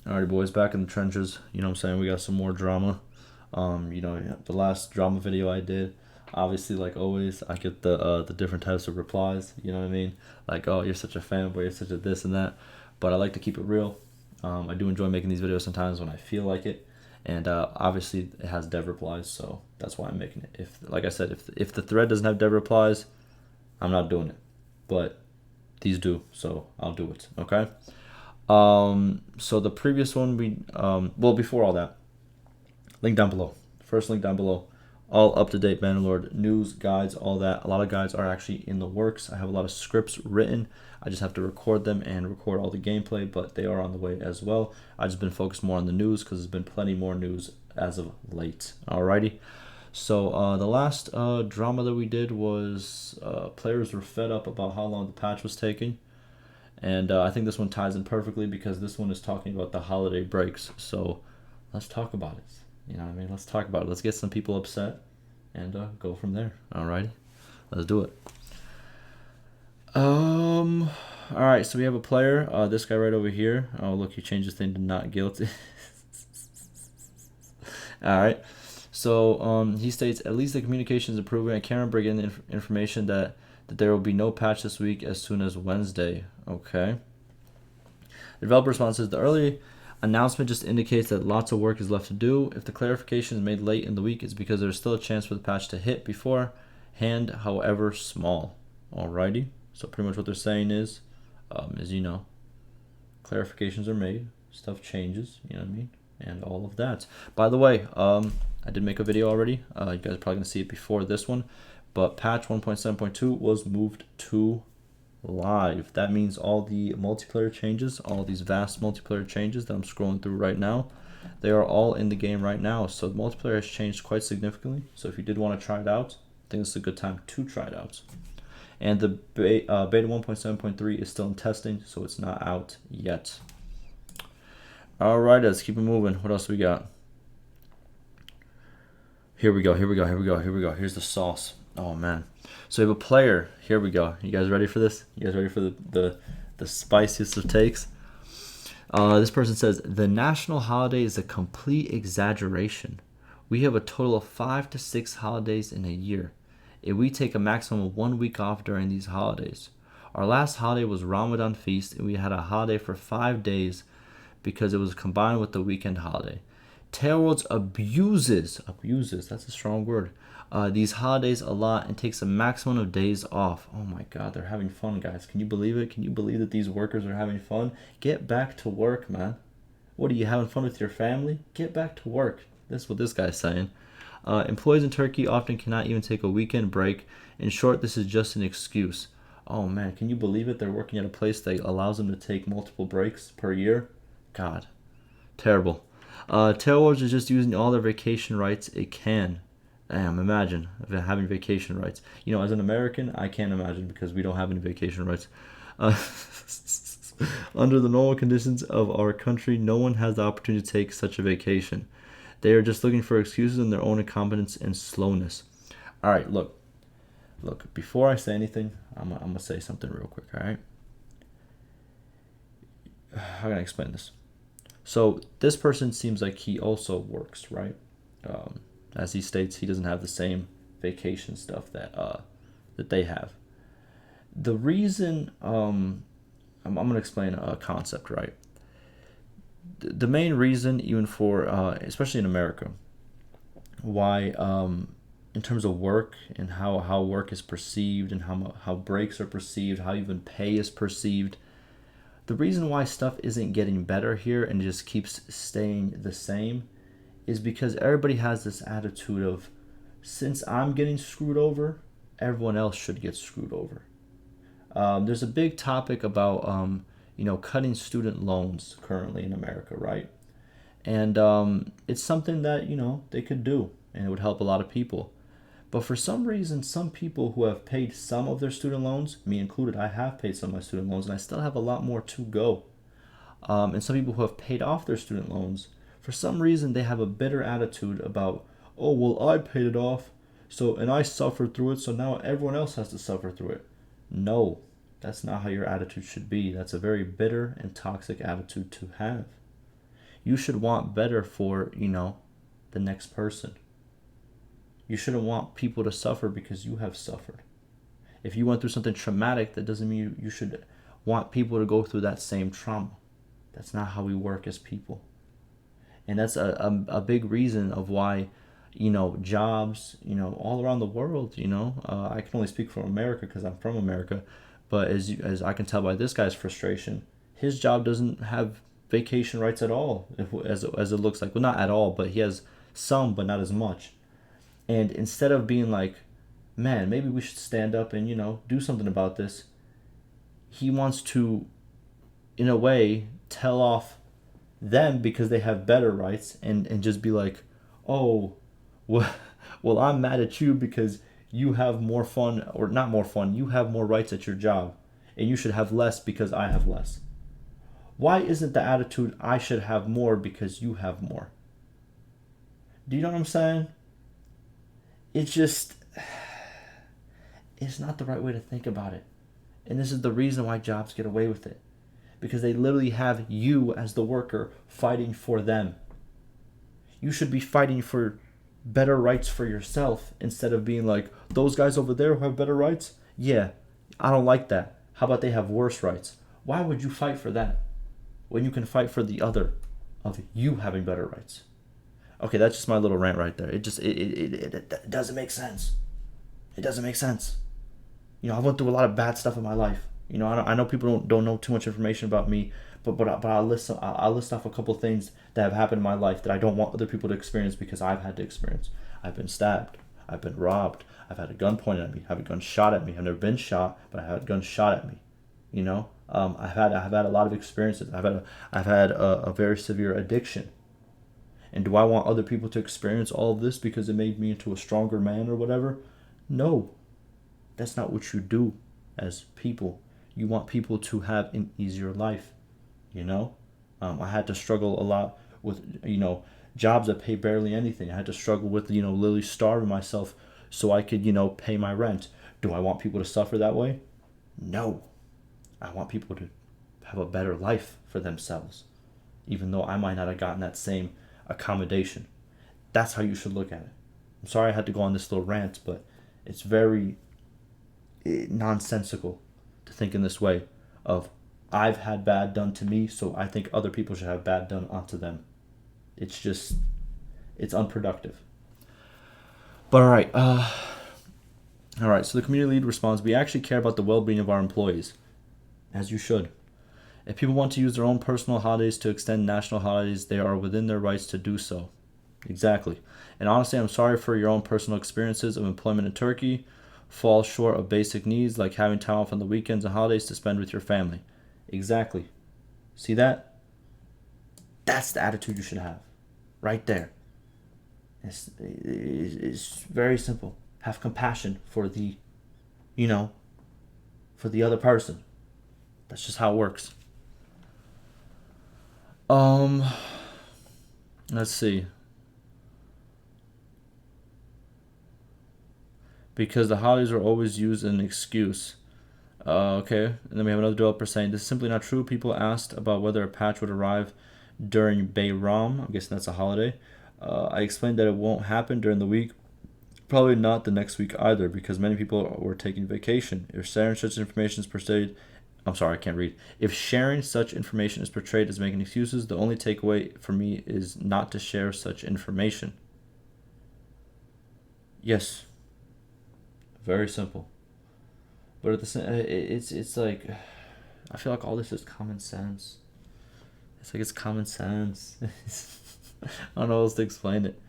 Alrighty, boys, back in the trenches. You know what I'm saying? We got some more drama. The last drama video I did, obviously, like always, I get the different types of replies. You know what I mean? Like, oh, you're such a fanboy, you're such a this and that. But I like to keep it real. I do enjoy making these videos sometimes when I feel like it, and obviously it has dev replies, so that's why I'm making it. If, like I said, if the thread doesn't have dev replies, I'm not doing it. But these do, so I'll do it. Okay. So the previous one well, before all that, link down below. First link down below. All up to date Bannerlord news, guides, all that. A lot of guides are actually in the works. I have a lot of scripts written. I just have to record them and record all the gameplay, but they are on the way as well. I've just been focused more on the news because there's been plenty more news as of late. Alrighty. So the last drama that we did was players were fed up about how long the patch was taking. And I think this one ties in perfectly because this one is talking about the holiday breaks. So let's talk about it. You know what I mean? Let's talk about it. Let's get some people upset and go from there. Alrighty, let's do it. All right. So we have a player. This guy right over here. Oh, look, he changed his thing to not guilty. All right. So he states at least the communication is improving. I can't bring in the information that there will be no patch this week as soon as Wednesday. Okay. The developer response says the early announcement just indicates that lots of work is left to do. If the clarification is made late in the week, it's because there's still a chance for the patch to hit beforehand, however small. Alrighty. So pretty much what they're saying is clarifications are made, stuff changes, you know what I mean, and all of that. By the way, I did make a video already. You guys are probably gonna see it before this one, but patch 1.7.2 was moved to live. That means all the multiplayer changes, all these vast multiplayer changes that I'm scrolling through right now, they are all in the game right now. So the multiplayer has changed quite significantly. So if you did want to try it out, I think it's a good time to try it out. And the beta 1.7.3 is still in testing, so it's not out yet. All right, let's keep it moving. What else we got? Here we go. Here's the sauce. Oh man. So we have a player. Here we go. You guys ready for this? You guys ready for the spiciest of takes? This person says the national holiday is a complete exaggeration. We have a total of 5 to 6 holidays in a year. If we take a maximum of 1 week off during these holidays. Our last holiday was Ramadan feast, and we had a holiday for 5 days because it was combined with the weekend holiday. Tailworlds abuses, that's a strong word, these holidays a lot and takes a maximum of days off. Oh my god, they're having fun, guys. Can you believe it? Can you believe that these workers are having fun? Get back to work, man. What, are you having fun with your family? Get back to work. That's what this guy's saying. Employees in Turkey often cannot even take a weekend break. In short, this is just an excuse. Oh man, can you believe it? They're working at a place that allows them to take multiple breaks per year. God, terrible. Tailworlds is just using all their vacation rights it can. Damn, imagine having vacation rights. You know, as an American, I can't imagine because we don't have any vacation rights. Under the normal conditions of our country, no one has the opportunity to take such a vacation. They are just looking for excuses in their own incompetence and slowness. All right, look. Before I say anything, I'm gonna say something real quick. All right. How can I explain this? So this person seems like he also works, right? As he states, he doesn't have the same vacation stuff that they have. The reason I'm gonna explain a concept, right? The main reason, even for especially in America, why in terms of work and how work is perceived and how breaks are perceived, how even pay is perceived. The reason why stuff isn't getting better here and just keeps staying the same is because everybody has this attitude of, since I'm getting screwed over, everyone else should get screwed over. There's a big topic about cutting student loans currently in America, right? And it's something that they could do, and it would help a lot of people. But for some reason, some people who have paid some of their student loans, me included, I have paid some of my student loans, and I still have a lot more to go. And some people who have paid off their student loans, for some reason, they have a bitter attitude about, oh, well, I paid it off, and I suffered through it, so now everyone else has to suffer through it. No, that's not how your attitude should be. That's a very bitter and toxic attitude to have. You should want better for, the next person. You shouldn't want people to suffer because you have suffered. If you went through something traumatic, that doesn't mean you should want people to go through that same trauma. That's not how we work as people. And that's a big reason of why, jobs, all around the world, I can only speak from America because I'm from America. But as I can tell by this guy's frustration, his job doesn't have vacation rights at all, as it looks like. Well, not at all, but he has some, but not as much. And instead of being like, man, maybe we should stand up and, do something about this, he wants to, in a way, tell off them because they have better rights and just be like, oh, well, I'm mad at you because you have more fun, or not more fun, you have more rights at your job and you should have less because I have less. Why isn't the attitude I should have more because you have more? Do you know what I'm saying? It's just, it's not the right way to think about it. And this is the reason why jobs get away with it. Because they literally have you as the worker fighting for them. You should be fighting for better rights for yourself instead of being like, those guys over there who have better rights? Yeah, I don't like that. How about they have worse rights? Why would you fight for that when you can fight for the other of you having better rights? Okay, that's just my little rant right there. It doesn't make sense. It doesn't make sense. I went through a lot of bad stuff in my life. I know people don't know too much information about me, but I'll list off a couple of things that have happened in my life that I don't want other people to experience because I've had to experience. I've been stabbed. I've been robbed. I've had a gun pointed at me. I've had a gun shot at me. I've never been shot, but I've had a gun shot at me. I've had a lot of experiences. I've had a very severe addiction. And do I want other people to experience all of this because it made me into a stronger man or whatever? No. That's not what you do as people. You want people to have an easier life, I had to struggle a lot with, jobs that pay barely anything. I had to struggle with, literally starving myself so I could, pay my rent. Do I want people to suffer that way? No. I want people to have a better life for themselves, even though I might not have gotten that same accommodation. That's how you should look at it. I'm sorry I had to go on this little rant, but it's very nonsensical to think in this way of I've had bad done to me, so I think other people should have bad done onto them. It's unproductive. But all right. So the community lead responds, we actually care about the well-being of our employees, as you should. If people want to use their own personal holidays to extend national holidays, they are within their rights to do so. Exactly. And honestly, I'm sorry for your own personal experiences of employment in Turkey. Fall short of basic needs like having time off on the weekends and holidays to spend with your family. Exactly. See that? That's the attitude you should have. Right there. It's very simple. Have compassion for the other person. That's just how it works. Let's see. Because the holidays are always used as an excuse. Okay. And then we have another developer saying, this is simply not true. People asked about whether a patch would arrive during Bayram. I'm guessing that's a holiday. I explained that it won't happen during the week. Probably not the next week either, because many people were taking vacation. If sharing such information is portrayed... I'm sorry, I can't read. If sharing such information is portrayed as making excuses, the only takeaway for me is not to share such information. Yes. Very simple. But at the same, it's like, I feel like all this is common sense. It's like it's common sense. I don't know how else to explain it.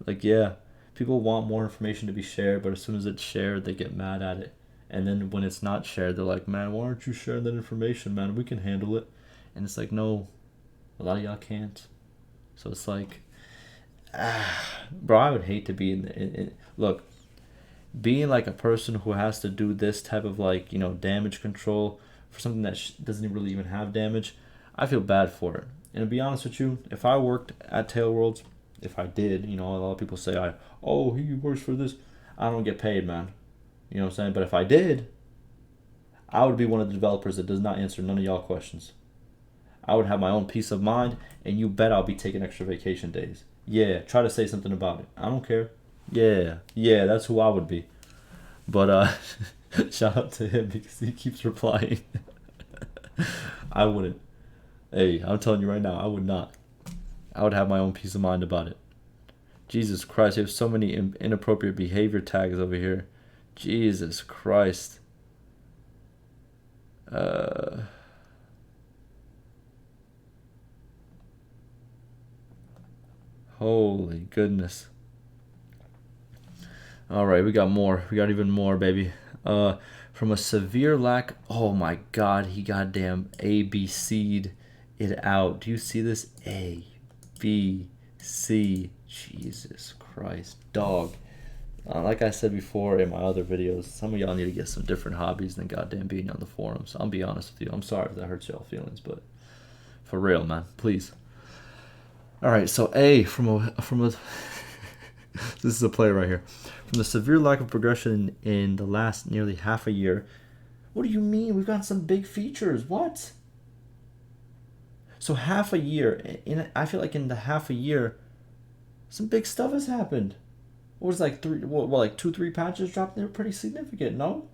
Like, yeah, people want more information to be shared, but as soon as it's shared, they get mad at it. And then when it's not shared, they're like, man, why aren't you sharing that information, man? We can handle it. And it's like, no, a lot of y'all can't. So it's like, bro, I would hate to be look, being like a person who has to do this type of like, damage control for something that doesn't really even have damage, I feel bad for it. And to be honest with you, if I worked at Tailworlds, if I did, a lot of people say, he works for this. I don't get paid, man. You know what I'm saying? But if I did, I would be one of the developers that does not answer none of y'all questions. I would have my own peace of mind, and you bet I'll be taking extra vacation days. Yeah, try to say something about it. I don't care. Yeah, yeah, that's who I would be. But shout out to him because he keeps replying. I wouldn't. Hey, I'm telling you right now, I would not. I would have my own peace of mind about it. Jesus Christ, you have so many inappropriate behavior tags over here. Jesus Christ. Holy goodness. All right, we got more. We got even more, baby. From a severe lack. Oh my God, he goddamn ABC'd it out. Do you see this? A, B, C. Jesus Christ, dog. Like I said before in my other videos, some of y'all need to get some different hobbies than goddamn being on the forums. I'll be honest with you. I'm sorry if that hurts y'all feelings, but for real, man, please. All right, so A from a this is a play right here. From the severe lack of progression in the last nearly half a year. What do you mean? We've got some big features. What? So half a year. I feel like in the half a year, some big stuff has happened. What was like like 2-3 patches dropped? They were pretty significant, no?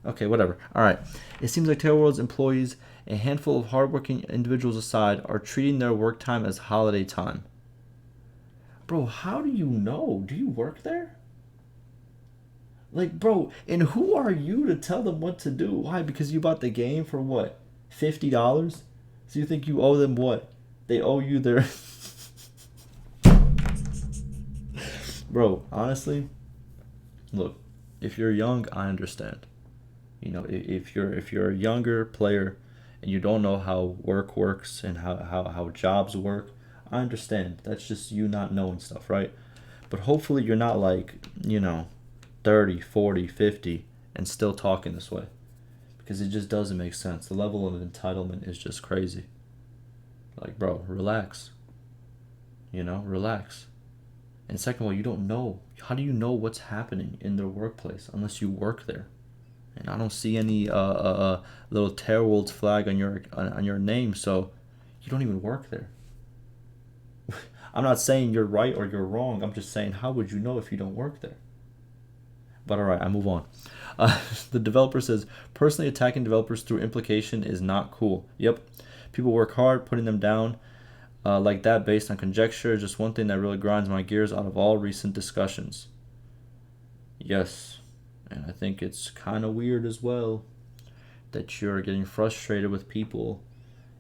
Okay, whatever. All right. It seems like Tail World's employees, a handful of hardworking individuals aside, are treating their work time as holiday time. Bro, how do you know? Do you work there? Like, bro, and who are you to tell them what to do? Why? Because you bought the game for what? $50? So you think you owe them what? They owe you their... Bro, honestly, look, if you're young, I understand. You know, if you're a younger player and you don't know how work works and how jobs work, I understand. That's just you not knowing stuff, right? But hopefully you're not like, 30, 40, 50 and still talking this way. Because it just doesn't make sense. The level of entitlement is just crazy. Like, bro, relax. Relax. And second of all, you don't know. How do you know what's happening in their workplace unless you work there? And I don't see any little Terror World flag on your name, so you don't even work there. I'm not saying you're right or you're wrong. I'm just saying, how would you know if you don't work there? But all right, I move on. The developer says, personally attacking developers through implication is not cool. Yep. People work hard, putting them down like that based on conjecture is just one thing that really grinds my gears out of all recent discussions. Yes. And I think it's kind of weird as well that you're getting frustrated with people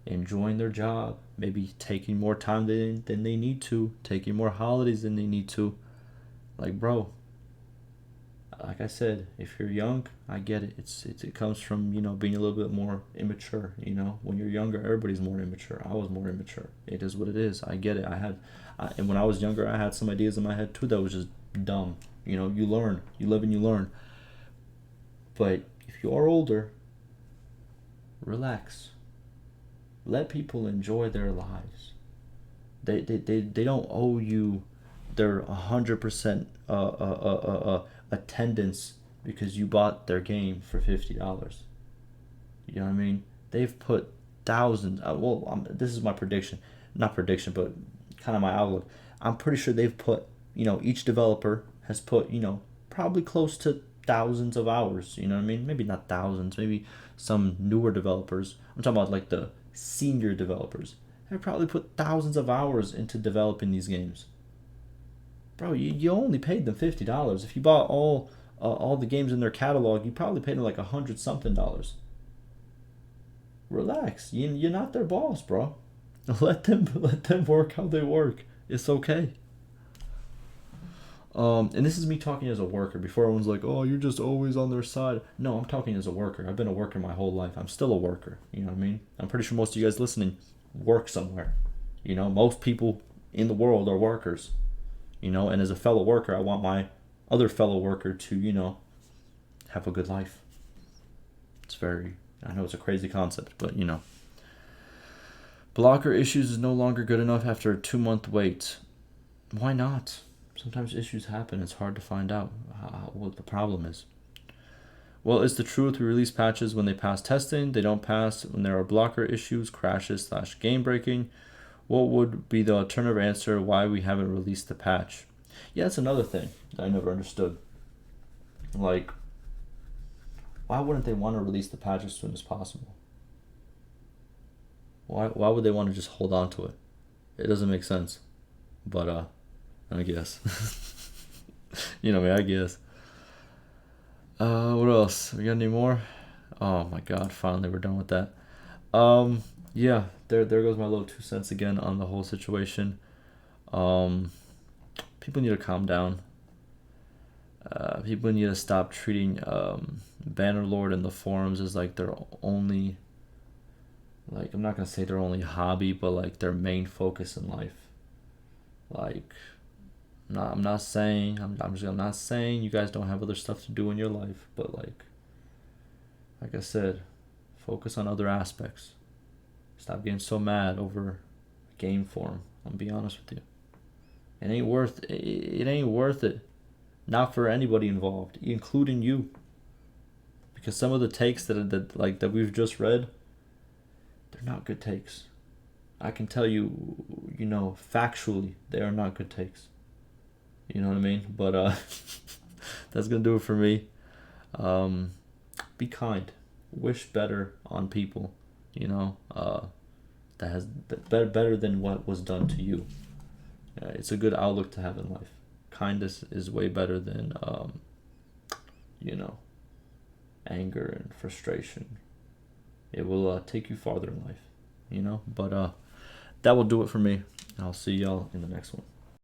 enjoying their job, maybe taking more time than they need to, taking more holidays than they need to. Like, bro, like I said, if you're young, I get it. It comes from, being a little bit more immature. When you're younger, everybody's more immature. I was more immature. It is what it is. I get it. And when I was younger, I had some ideas in my head too that was just dumb. You learn, you live and you learn. But if you are older, relax. Let people enjoy their lives. They don't owe you their 100% attendance because you bought their game for $50. You know what I mean? They've put thousands. This is my prediction, not prediction, but kind of my outlook. I'm pretty sure they've put, each developer has put, probably close to thousands of hours. You know what I mean? Maybe not thousands. Maybe some newer developers. I'm talking about like the senior developers. Have probably put thousands of hours into developing these games. Bro, you only paid them $50. If you bought all the games in their catalog, you probably paid them like $100-something. Relax. You're not their boss, bro. Let them work how they work. It's okay. And this is me talking as a worker. Before everyone's like, oh, you're just always on their side. No, I'm talking as a worker. I've been a worker my whole life. I'm still a worker. You know what I mean? I'm pretty sure most of you guys listening work somewhere. Most people in the world are workers. And as a fellow worker, I want my other fellow worker to, have a good life. I know it's a crazy concept, but Blocker issues is no longer good enough after a 2-month wait. Why not? Sometimes issues happen. It's hard to find out what the problem is. Well, it's the truth. We release patches when they pass testing. They don't pass when there are blocker issues, crashes / game breaking. What would be the alternative answer why we haven't released the patch? Yeah, that's another thing that I never understood. Like, why wouldn't they want to release the patch as soon as possible? Why would they want to just hold on to it? It doesn't make sense. But I guess. You know me, I guess. What else? We got any more? Oh my god, finally we're done with that. Um yeah, there goes my little 2 cents again on the whole situation. Um People need to calm down. People need to stop treating Bannerlord and the forums as like their only, like, I'm not gonna say their only hobby, but like their main focus in life. Like, I'm not saying I'm not saying you guys don't have other stuff to do in your life, but like I said, focus on other aspects. Stop getting so mad over game form. I'll be honest with you. It ain't worth it. Not for anybody involved, including you. Because some of the takes that we've just read, they're not good takes. I can tell you, factually, they are not good takes. You know what I mean? But that's gonna do it for me. Be kind. Wish better on people. That has better than what was done to you. It's a good outlook to have in life. Kindness is way better than anger and frustration. It will take you farther in life. But that will do it for me. I'll see y'all in the next one.